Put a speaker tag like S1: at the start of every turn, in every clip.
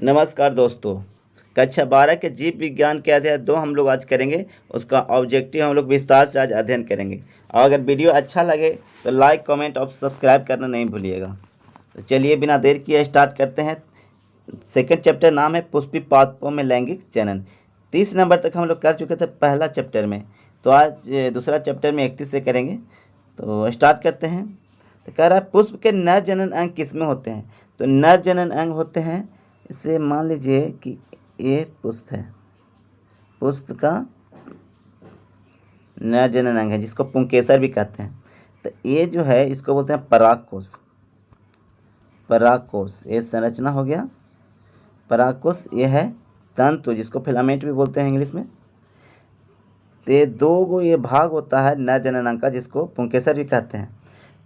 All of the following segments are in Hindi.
S1: नमस्कार दोस्तों। कक्षा 12 के जीव विज्ञान के अध्याय 2 हम लोग आज करेंगे। उसका ऑब्जेक्टिव हम लोग विस्तार से आज अध्ययन करेंगे। और अगर वीडियो अच्छा लगे तो लाइक कमेंट और सब्सक्राइब करना नहीं भूलिएगा। तो चलिए बिना देर किए स्टार्ट करते हैं। सेकंड चैप्टर नाम है पुष्पी पादपों में लैंगिक जनन। 30 नंबर तक हम लोग कर चुके थे पहला चैप्टर में, तो आज दूसरा चैप्टर में 31 से करेंगे। तो स्टार्ट करते हैं। तो कह रहा है पुष्प के नर जनन अंग किसमें होते हैं। तो नर जनन अंग होते हैं, इसे मान लीजिए कि ये पुष्प है, पुष्प का नर जनन अंग है जिसको पुंकेसर भी कहते हैं। तो ये जो है इसको बोलते हैं परागकोश। परागकोश ये संरचना हो गया। परागकोश ये है तंतु जिसको फिलामेंट भी बोलते हैं इंग्लिश में। तो ये दो गो ये भाग होता है नर जनन अंग का जिसको पुंकेसर भी कहते हैं।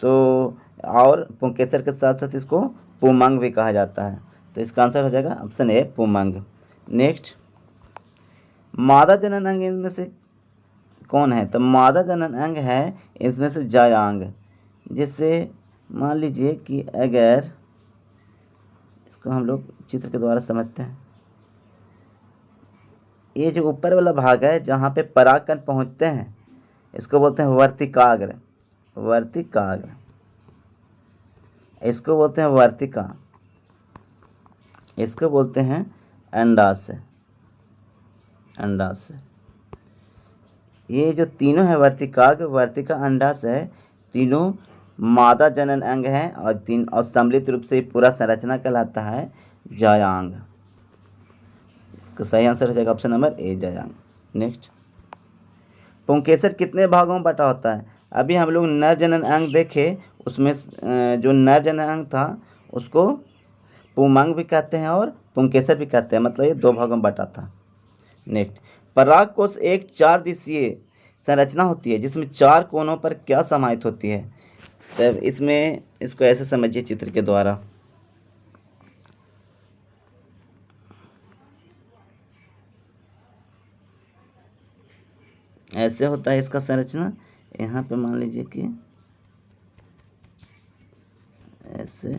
S1: तो और पुंकेसर के साथ साथ इसको पुमंग भी कहा जाता है। तो इसका आंसर हो जाएगा ऑप्शन ए पुमंग। नेक्स्ट, मादा जनन अंग इनमें से कौन है। तो मादा जनन अंग है इसमें से जायांग। जिससे मान लीजिए कि अगर इसको हम लोग चित्र के द्वारा समझते हैं, ये जो ऊपर वाला भाग है जहाँ पे परागकण पहुँचते हैं इसको बोलते हैं वर्तिकाग्र। वर्तिकाग्र इसको बोलते हैं वर्तिका। इसको बोलते हैं अंडाशय। अंडाशय ये जो तीनों है वर्तिकाग्र, वर्तिका, अंडाशय, तीनों मादा जनन अंग हैं और सम्मिलित रूप से पूरा संरचना कहलाता है जायांग। इसका सही आंसर हो जाएगा ऑप्शन नंबर ए जायांग। नेक्स्ट, पुंकेसर कितने भागों में बटा होता है। अभी हम लोग नर जनन अंग देखे, उसमें जो नर जनन अंग था उसको पुमंग भी कहते हैं और पुंकेसर भी कहते हैं, मतलब ये दो भागों में बटा था। नेक्स्ट, परागकोश एक 4 दिशीय संरचना होती है जिसमें 4 कोनों पर क्या समाहित होती है। तब इसमें इसको ऐसे समझिए चित्र के द्वारा। ऐसे होता है इसका संरचना। यहाँ पे मान लीजिए कि ऐसे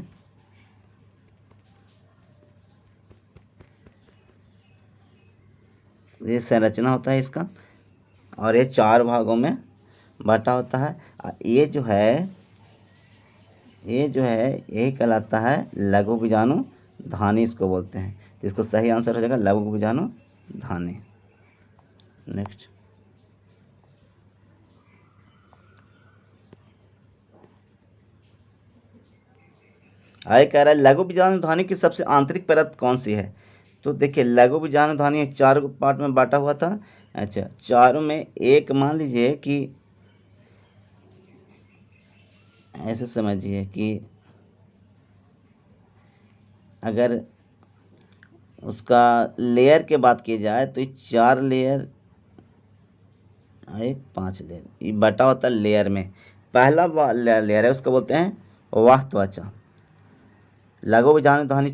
S1: ये संरचना होता है इसका, और ये 4 भागों में बटा होता है। ये जो है यही कहलाता है लघु बीजाणु धानी, इसको बोलते हैं। तो इसको सही आंसर हो जाएगा लघु बीजाणु धानी। नेक्स्ट, आगे कह रहा है लघु बीजाणु ध्वनि की सबसे आंतरिक परत कौन सी है। तो देखिए लघु बीजाणु ध्वनि 4 पार्ट में बांटा हुआ था। अच्छा, चारों में एक मान लीजिए कि ऐसे समझिए कि अगर उसका लेयर के बात की जाए तो ये 4 लेयर, एक 5 लेयर, ये बटा होता है लेयर में। पहला लेयर है उसको बोलते हैं वाह त्वचा। लघु बीजाणु ध्वनि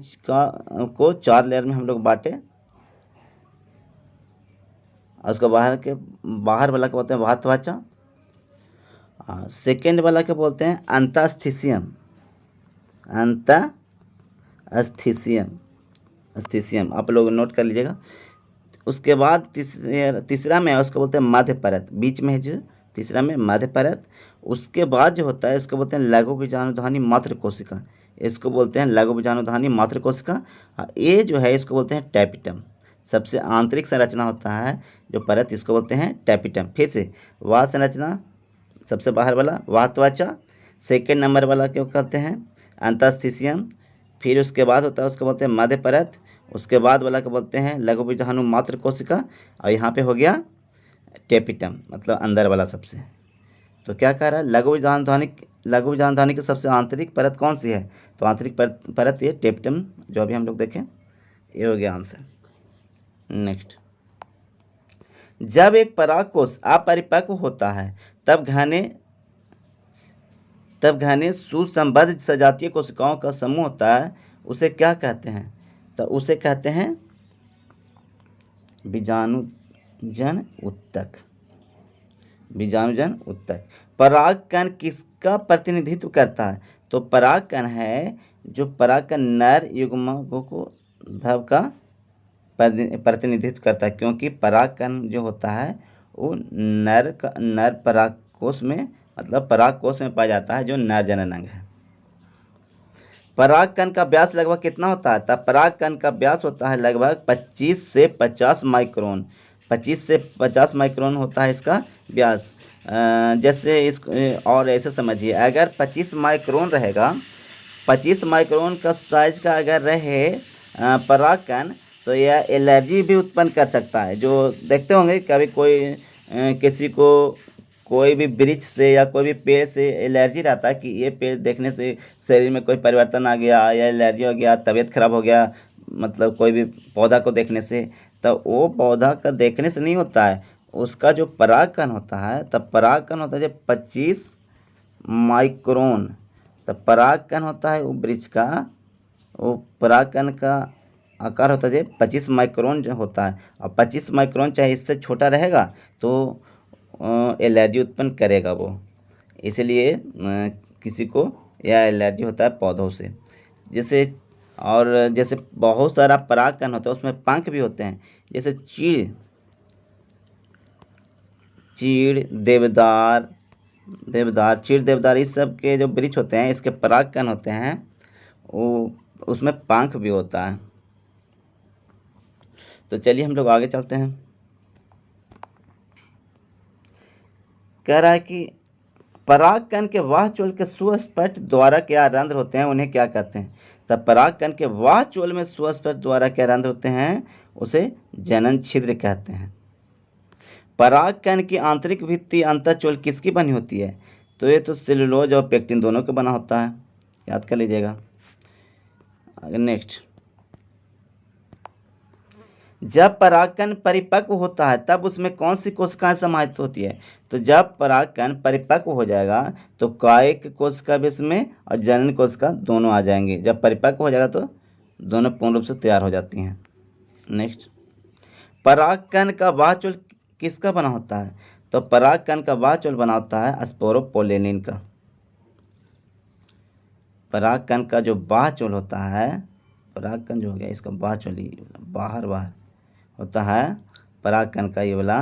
S1: को 4 लेयर में हम लोग बांटे, और उसका बाहर वाला क्या बोलते हैं वाह त्वचा। सेकेंड वाला क्या बोलते हैं अंतःस्थिसियम। अंतःस्थिसियम आप लोग नोट कर लीजिएगा। उसके बाद तीसरा में उसको बोलते हैं मध्य परत, बीच में है जो तीसरा में मध्य परत। उसके बाद जो होता है उसको बोलते हैं लघु बीजाणु ध्वनि मात्र कोशिका। इसको बोलते हैं लघु बीजाणु ध्वनि मात्र कोशिका। ये जो है इसको बोलते हैं टैपिटम। सबसे आंतरिक संरचना होता है जो परत, इसको बोलते हैं टैपिटम। फिर से वह संरचना सबसे बाहर वाला वाह त्वचा, सेकेंड नंबर वाला क्यों कहते हैं अंतःस्थिसियम, फिर उसके बाद होता है उसको बोलते हैं मध्य परत, उसके बाद वाला को बोलते हैं लघु बीजाणु मात्र कोशिका, और यहाँ पे हो गया टेपिटम, मतलब अंदर वाला सबसे। तो क्या कह रहा है लघु बीजाणु ध्वनि की सबसे आंतरिक परत कौन सी है। तो आंतरिक परत ये टेपिटम जो अभी हम लोग देखें, ये हो गया आंसर। नेक्स्ट, जब एक परागकोश अपरिपक्व होता है तब घने सुसंबद्ध सजातीय कोशिकाओं का समूह होता है, उसे क्या कहते हैं। तो उसे कहते हैं बीजाणुजन उत्तक। बीजाणुजन उत्तक। परागकण किसका प्रतिनिधित्व करता है। तो परागकण है जो परागकण नर युग्मकों को भाव का प्रतिनिधित्व करता है, क्योंकि परागकण जो होता है वो नर परागकोश में, मतलब परागकोश में पाया जाता है, जो नर जननांग है। परागकण का व्यास लगभग कितना होता है? तब परागकण का व्यास होता है लगभग 25 से 50 माइक्रोन। 25 से 50 माइक्रोन होता है इसका व्यास। जैसे इस और ऐसे समझिए, अगर 25 माइक्रोन रहेगा, 25 माइक्रोन का साइज का अगर रहे परागकण, तो यह एलर्जी भी उत्पन्न कर सकता है। जो देखते होंगे कभी कोई किसी को कोई भी वृक्ष से या कोई भी पेड़ से एलर्जी रहता है कि ये पेड़ देखने से शरीर में कोई परिवर्तन आ गया या एलर्जी हो गया, तबीयत खराब हो गया, मतलब कोई भी पौधा को देखने से, तो वो पौधा का देखने से नहीं होता है, उसका जो परागकण होता है, तब परागकण होता है जब 25 माइक्रोन, तब परागकण होता है वो वृक्ष का, वो परागकण का आकार होता है 25 माइक्रोन जो होता है। और 25 माइक्रोन चाहे इससे छोटा रहेगा तो एलर्जी उत्पन्न करेगा वो, इसलिए किसी को यह एलर्जी होता है पौधों से। जैसे जैसे बहुत सारा परागकण होता है, उसमें पंख भी होते हैं। जैसे चीड़, देवदार इस सब के जो वृक्ष होते हैं, इसके परागकण होते हैं, वो उसमें पंख भी होता है। तो चलिए हम लोग आगे चलते हैं। कह रहा है कि परागकण के वाहचोल के सुस्पष्ट द्वारा क्या रंध्र होते हैं, उन्हें क्या कहते हैं? तब परागकण के वाहचोल में सुस्पष्ट द्वारा क्या रंध्र होते हैं, उसे जनन छिद्र कहते हैं। परागकण की आंतरिक भित्ति अंतःचोल किसकी बनी होती है? तो ये तो सेलुलोज और पेक्टिन दोनों का बना होता है, याद कर लीजिएगा। आगे नेक्स्ट, जब परागकण परिपक्व होता है तब उसमें कौन सी कोशिकाएं समाहित होती है? तो जब परागकण परिपक्व हो जाएगा तो कायिक कोशिका भी इसमें और जनन कोशिका दोनों आ जाएंगे। जब परिपक्व हो जाएगा तो दोनों पूर्ण रूप से तैयार हो जाती हैं। नेक्स्ट, परागकण का वाहचोल किसका बना होता है? तो परागकण का वाहचोल बना होता है स्पोरोपोलेनिन का। परागकण का जो वाहचोल होता है, परागकण जो हो गया इसका वाहचोल बाहर होता है, परागकण का ये वाला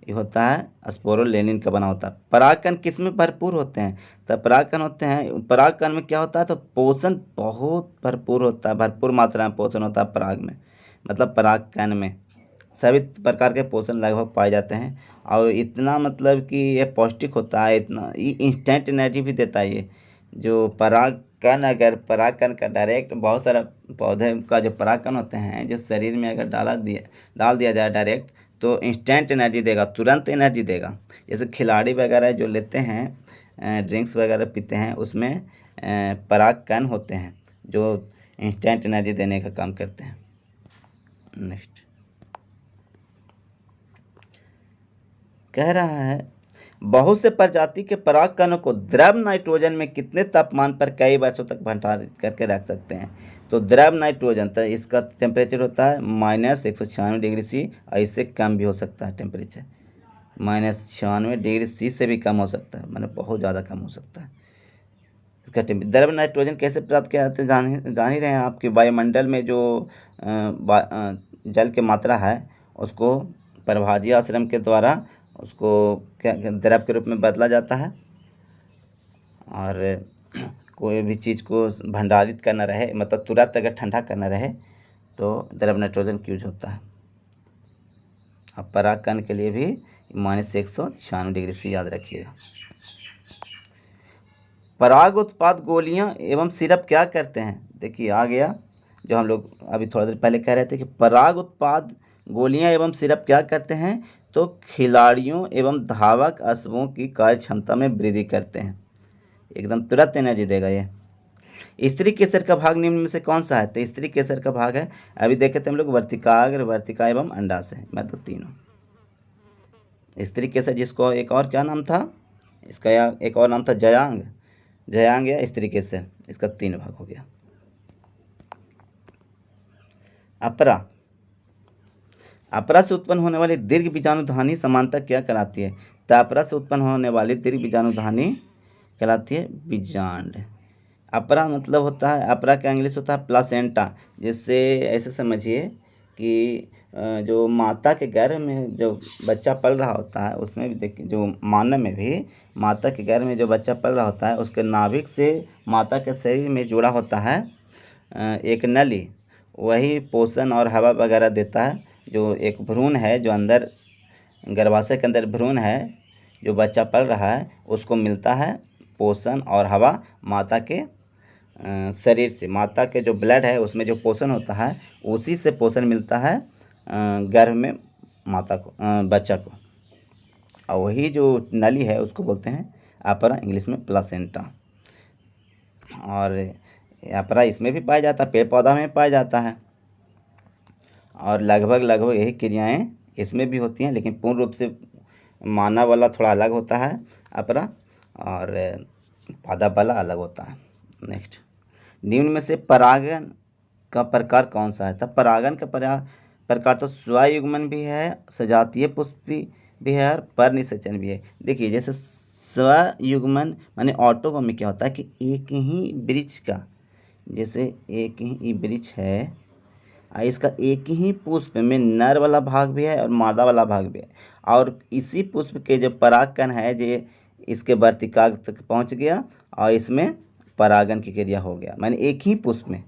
S1: ये होता है स्पोरोलेनिन का बना होता है। परागकण किस में भरपूर होते हैं? तो परागकण होते हैं, परागकण में क्या होता है, तो पोषण बहुत भरपूर होता है, भरपूर मात्रा में पोषण होता है पराग में, मतलब परागकण में सभी प्रकार के पोषण लगभग पाए जाते हैं। और इतना मतलब कि ये पौष्टिक होता है, इतना ये इंस्टेंट एनर्जी भी देता है। ये जो परागकण, अगर परागकण का डायरेक्ट बहुत सारा पौधे का जो परागकण होते हैं, जो शरीर में अगर डाल दिया जाए डायरेक्ट, तो इंस्टेंट एनर्जी देगा, तुरंत एनर्जी देगा। जैसे खिलाड़ी वगैरह जो लेते हैं, ड्रिंक्स वगैरह पीते हैं, उसमें परागकण होते हैं जो इंस्टेंट एनर्जी देने का काम करते हैं। नेक्स्ट कह रहा है, बहुत से प्रजाति के परागकणों को द्रव नाइट्रोजन में कितने तापमान पर कई वर्षों तक भंडारित करके रख सकते हैं? तो द्रव नाइट्रोजन, तो इसका टेम्परेचर होता है -196 डिग्री C, और इससे कम भी हो सकता है टेम्परेचर, -96 डिग्री C से भी कम हो सकता है, मतलब बहुत ज़्यादा कम हो सकता है इसका द्रव नाइट्रोजन कैसे प्राप्त किया जाता है? जान ही रहे हैं आपके वायुमंडल में जो जल की मात्रा है, उसको प्रभाजी आश्रम के द्वारा उसको क्या द्रव के रूप में बदला जाता है। और कोई भी चीज़ को भंडारित करना रहे, मतलब तुरंत अगर ठंडा करना रहे, तो द्रव नाइट्रोजन का यूज होता है। अब परागकण के लिए भी -196 डिग्री C याद रखिएगा। पराग उत्पाद गोलियां एवं सिरप क्या करते हैं? देखिए आ गया जो हम लोग अभी थोड़ा देर पहले कह रहे थे कि पराग उत्पाद गोलियां एवं सिरप क्या करते हैं, तो खिलाड़ियों एवं धावक अश्वों की कार्य क्षमता में वृद्धि करते हैं, एकदम तुरंत एनर्जी देगा ये। स्त्री केसर का भाग निम्न में से कौन सा है? तो स्त्री केसर का भाग है, अभी देखे थे हम लोग, वर्तिकाग्र, वर्तिका एवं अंडाशय, मतलब तीनों। स्त्री केसर, जिसको एक और क्या नाम था इसका, एक और नाम था जयांग या स्त्री केसर, इसका 3 भाग हो गया। अपरा से उत्पन्न होने वाली दीर्घ बीजाणुधानी समानता क्या कहलाती है? तो अपरा से उत्पन्न होने वाली दीर्घ बीजाणुधानी कहलाती है बीजांड। अपरा मतलब होता है, अपरा का इंग्लिश होता है प्लासेंटा। जिससे ऐसे समझिए कि जो माता के गर्भ में जो बच्चा पल रहा होता है, उसमें भी देखिए, जो मानव में भी माता के गर्भ में जो बच्चा पल रहा होता है, उसके नाभिक से माता के शरीर में जुड़ा होता है एक नली, वही पोषण और हवा वगैरह देता है। जो एक भ्रूण है, जो अंदर गर्भाशय के अंदर भ्रूण है, जो बच्चा पल रहा है, उसको मिलता है पोषण और हवा माता के शरीर से। माता के जो ब्लड है उसमें जो पोषण होता है, उसी से पोषण मिलता है गर्भ में माता को, बच्चा को। और वही जो नली है उसको बोलते हैं अपरा, इंग्लिश में प्लासेंटा। और अपरा इसमें भी पाया जाता है, पेड़ पौधा में पाया जाता है। और लगभग लगभग यही क्रियाएं इसमें भी होती हैं, लेकिन पूर्ण रूप से मानव वाला थोड़ा अलग होता है अपरा, और पादप वाला अलग होता है। नेक्स्ट, निम्न में से परागन का प्रकार कौन सा है? तब परागन का प्रकार तो स्वयुग्मन भी है, सजातीय पुष्प भी है, और परनिषेचन भी है। देखिए, जैसे स्वयुग्मन माने ऑटोगमी में क्या होता है कि एक ही वृक्ष का, जैसे एक ही वृक्ष है, इसका एक ही पुष्प में नर वाला भाग भी है और मादा वाला भाग भी है, और इसी पुष्प के जो परागकण है, जो इसके वर्तिकाग्र तक पहुंच गया और इसमें परागन की क्रिया हो गया। माने एक ही पुष्प में।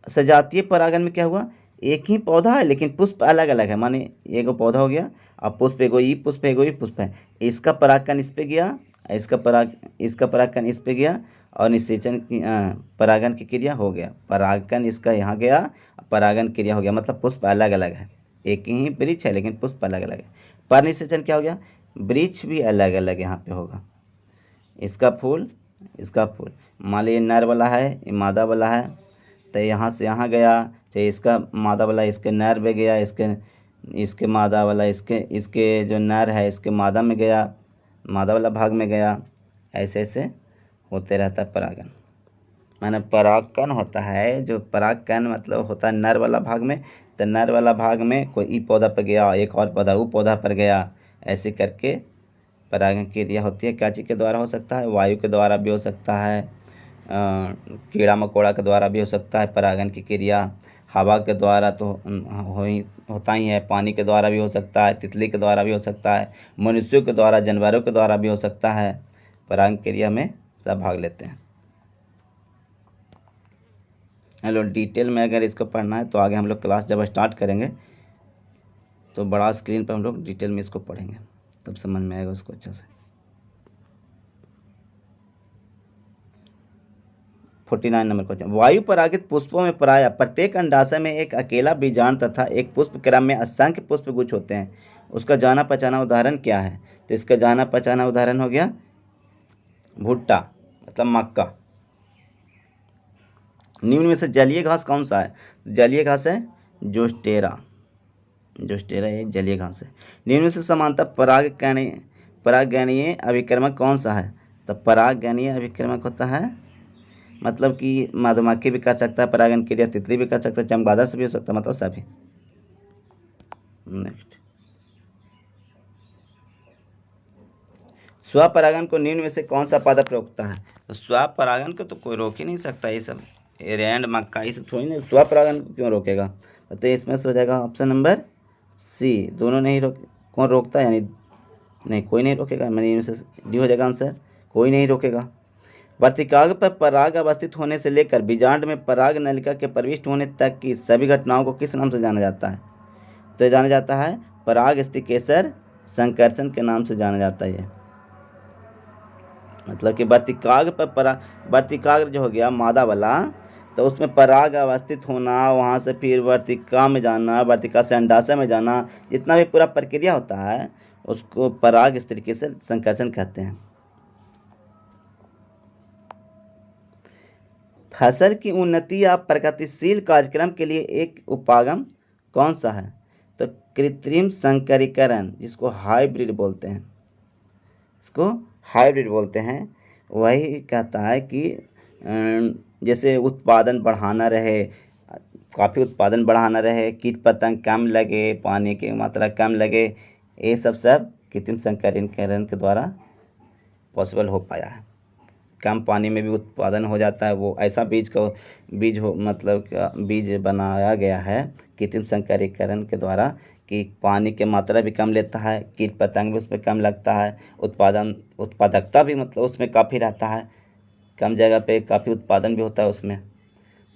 S1: सजातीय परागन में क्या हुआ, एक ही पौधा है लेकिन पुष्प अलग अलग है। माने एगो पौधा हो गया, अब पुष्प एगो ही पुष्प है, एगो ही पुष्प है, इसका परागकण इस पे गया, इसका परागकण इस पे गया, और निषेचन की परागन की क्रिया हो गया। परागकण इसका यहाँ गया, परागन क्रिया हो गया, मतलब पुष्प अलग अलग है। एक ही वृक्ष है लेकिन पुष्प अलग अलग है। परनिषेचन क्या हो गया, वृक्ष भी अलग अलग यहाँ पे होगा, इसका फूल, इसका फूल। मान लीजिए नर वाला है, ये मादा वाला है, तो यहाँ से यहाँ गया, तो इसका मादा वाला इसके नर में गया, इसके मादा वाला इसके जो नर है इसके मादा में गया, मादा वाला भाग में गया। ऐसे ऐसे होते रहता है परागन। माने परागकण होता है, जो परागकण मतलब होता है नर वाला भाग में, तो नर वाला भाग में कोई ई पौधा पर गया, एक और पौधा वो पौधा पर गया, ऐसे करके परागन की क्रिया होती है। क्या चीज़ के द्वारा हो सकता है? वायु के द्वारा भी हो सकता है, कीड़ा मकोड़ा के द्वारा भी हो सकता है परागन की क्रिया। हवा के द्वारा तो होता ही है, पानी के द्वारा भी हो सकता है, तितली के द्वारा भी हो सकता है, मनुष्यों के द्वारा, जानवरों के द्वारा भी हो सकता है। परागन क्रिया में सब भाग लेते हैं। हेलो, डिटेल में अगर इसको पढ़ना है तो आगे हम लोग क्लास जब स्टार्ट करेंगे तो बड़ा स्क्रीन पर हम लोग डिटेल में इसको पढ़ेंगे, तब समझ में आएगा उसको अच्छा से। 49 नंबर क्वेश्चन, वायु परागित पुष्पों में प्रायः प्रत्येक अंडाशय में एक अकेला बीजांड तथा एक पुष्प क्रम में असंख्य पुष्प गुच्छ होते हैं। उसका जाना पहचाना उदाहरण क्या है? तो इसका जाना पहचाना उदाहरण हो गया भुट्टा, मतलब मक्का। निम्न में से जलीय घास कौन सा है? जलीय घास है जोस्टेरा, जोस्टेरा एक जलीय घास है। निम्न में से समानता परागणीय अभिक्रमक कौन सा है? तो परागणीय अभिक्रमक होता है, मतलब कि मधुमक्खी भी कर सकता है परागन क्रिया, तितली भी कर सकता है, चमगादड़ से भी हो सकता है, मतलब सभी। नेक्स्ट, स्वपरागन को निम्न में से कौन सा पादप रोकता है? तो स्वपरागन को तो कोई रोक ही नहीं सकता, ये सब एरेंड मक्का ये सब थोड़ी ना स्वपरागन को क्यों रोकेगा? तो इसमें से हो जाएगा ऑप्शन नंबर सी, दोनों नहीं रोक। कौन रोकता है? यानी नहीं, कोई नहीं रोकेगा। मैंने इनमें से डी हो जाएगा आंसर, कोई नहीं रोकेगा। वर्तिकाग्र पर पराग अवस्थित होने से लेकर बीजांड में पराग नलिका के प्रविष्ट होने तक की सभी घटनाओं को किस नाम से जाना जाता है? तो जाना जाता है पराग स्थिकेसर संकर्षण के नाम से जाना जाता है। मतलब कि वर्तिकाग्र जो हो गया मादा वाला, तो उसमें पराग अवस्थित होना, वहाँ से फिर वर्तिका में जाना, वर्तिका से अंडाशय में जाना, जितना भी पूरा प्रक्रिया होता है उसको पराग स्थिकेसर संकर्षण कहते हैं। फसल की उन्नति या प्रगतिशील कार्यक्रम के लिए एक उपागम कौन सा है? तो कृत्रिम संकरीकरण, जिसको हाइब्रिड बोलते हैं, इसको हाइब्रिड बोलते हैं। वही कहता है कि जैसे उत्पादन बढ़ाना रहे, काफ़ी उत्पादन बढ़ाना रहे, कीट पतंग कम लगे, पानी की मात्रा कम लगे, ये सब कृत्रिम संकरीकरण के द्वारा पॉसिबल हो पाया है। कम पानी में भी उत्पादन हो जाता है। वो ऐसा बीज हो मतलब बीज बनाया गया है कृत्रिम संकरीकरण के द्वारा कि पानी की मात्रा भी कम लेता है, कीट पतंग भी उसमें कम लगता है, उत्पादकता भी मतलब उसमें काफ़ी रहता है, कम जगह पे काफ़ी उत्पादन भी होता है उसमें।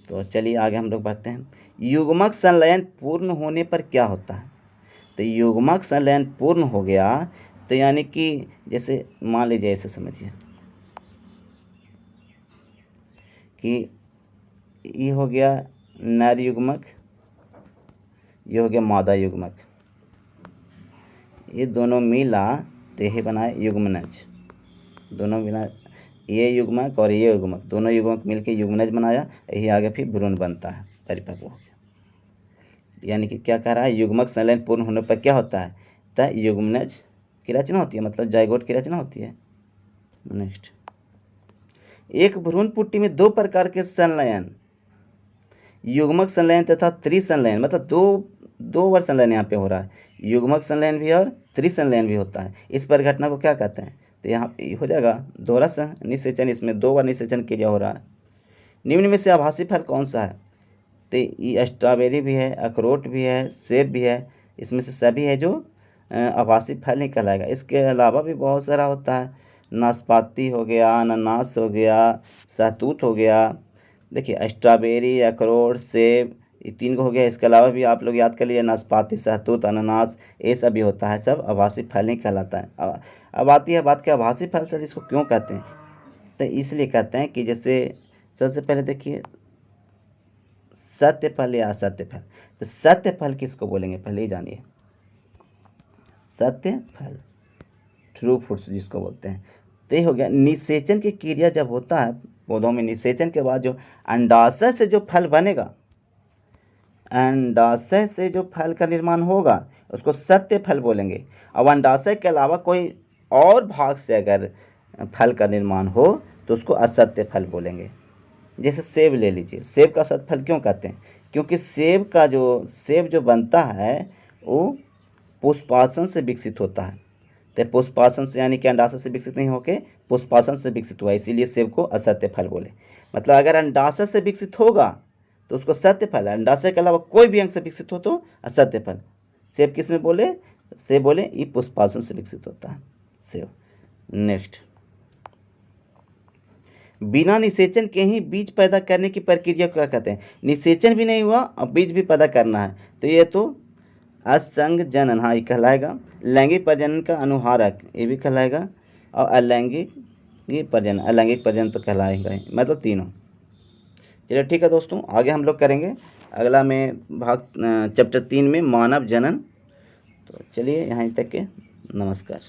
S1: तो चलिए आगे हम लोग बढ़ते हैं। युग्मक संलयन पूर्ण होने पर क्या होता है? तो युग्मक संलयन पूर्ण हो गया तो यानी कि जैसे मान लीजिए ऐसे समझिए कि ये हो गया नर युग्मक, ये हो गया मादा युग्मक, ये दोनों मिला तो यही बनाए युग्मनज। दोनों मिला ये युग्मक और ये युग्मक, दोनों युग्मक मिलके युग्मनज बनाया, यही आगे फिर भ्रूण बनता है, परिपक्व हो गया। यानी कि क्या कह रहा है, युग्मक संलयन पूर्ण होने पर क्या होता है? तो युग्मनज की रचना होती है, मतलब जाइगोट की रचना होती है। नेक्स्ट, एक भ्रूण पुट्टी में दो प्रकार के संलयन, युग्मक संलयन तथा त्रिसंलयन, मतलब दो बार संलयन यहाँ पे हो रहा है, युग्मक संलयन भी और त्रिसंलयन भी होता है। इस परिघटना को क्या कहते हैं? तो यहाँ हो जाएगा दोहरा निषेचन, इसमें दो बार निषेचन क्रिया हो रहा है। निम्न में से आभासी फल कौन सा है? तो ये स्ट्रॉबेरी भी है, अखरोट भी है, सेब भी है, इसमें से सभी है जो आभासी फल नहीं कहलाएगा। इसके अलावा भी बहुत सारा होता है, नाशपाती हो गया, अनानास हो गया, सहतूत हो गया। देखिए स्ट्रॉबेरी, अखरोट, सेब, ये तीन को हो गया। इसके अलावा भी आप लोग याद कर लीजिए, नाशपाती, सहतूत, अनानास, ये सब भी होता है, सब आभासी फल नहीं कहलाता है। अब आती है बात कि आभासी फल सर इसको क्यों कहते हैं? तो इसलिए कहते हैं कि जैसे सबसे पहले देखिए सत्य फल या असत्य फल। तो सत्य फल किसको बोलेंगे पहले ही जानिए, सत्य फल, ट्रू फ्रूट्स जिसको बोलते हैं। तो ये हो गया। निषेचन की क्रिया जब होता है पौधों में, निषेचन के बाद जो अंडाशय से जो फल बनेगा, अंडाशय से जो फल का निर्माण होगा उसको सत्य फल बोलेंगे। अब अंडाशय के अलावा कोई और भाग से अगर फल का निर्माण हो तो उसको असत्य फल बोलेंगे। जैसे सेब ले लीजिए, सेब का असत्य फल क्यों कहते हैं? क्योंकि सेब जो बनता है वो पुष्पासन से विकसित होता है। तो पुष्पासन से यानी कि अंडाशय से विकसित नहीं होके पुष्पासन से विकसित हुआ, इसीलिए सेब को असत्य फल बोले। मतलब अगर अंडाशय से विकसित होगा तो उसको सत्य फल, अंडाशय के अलावा कोई भी अंग से विकसित हो तो असत्य फल। सेब किस में बोले? सेब बोले ये पुष्पासन से विकसित होता है सेब। नेक्स्ट, बिना निषेचन के ही बीज पैदा करने की प्रक्रिया को क्या कहते हैं? निषेचन भी नहीं हुआ और बीज भी पैदा करना है तो ये तो असंग जनन, हाँ ये कहलाएगा। लैंगिक प्रजनन का अनुहारक, ये भी कहलाएगा। और अलैंगिक प्रजनन तो कहलाएगा ही, मतलब तीनों। चलिए ठीक है दोस्तों, आगे हम लोग करेंगे अगला में भाग चैप्टर 3 में मानव जनन। तो चलिए यहाँ तक के, नमस्कार।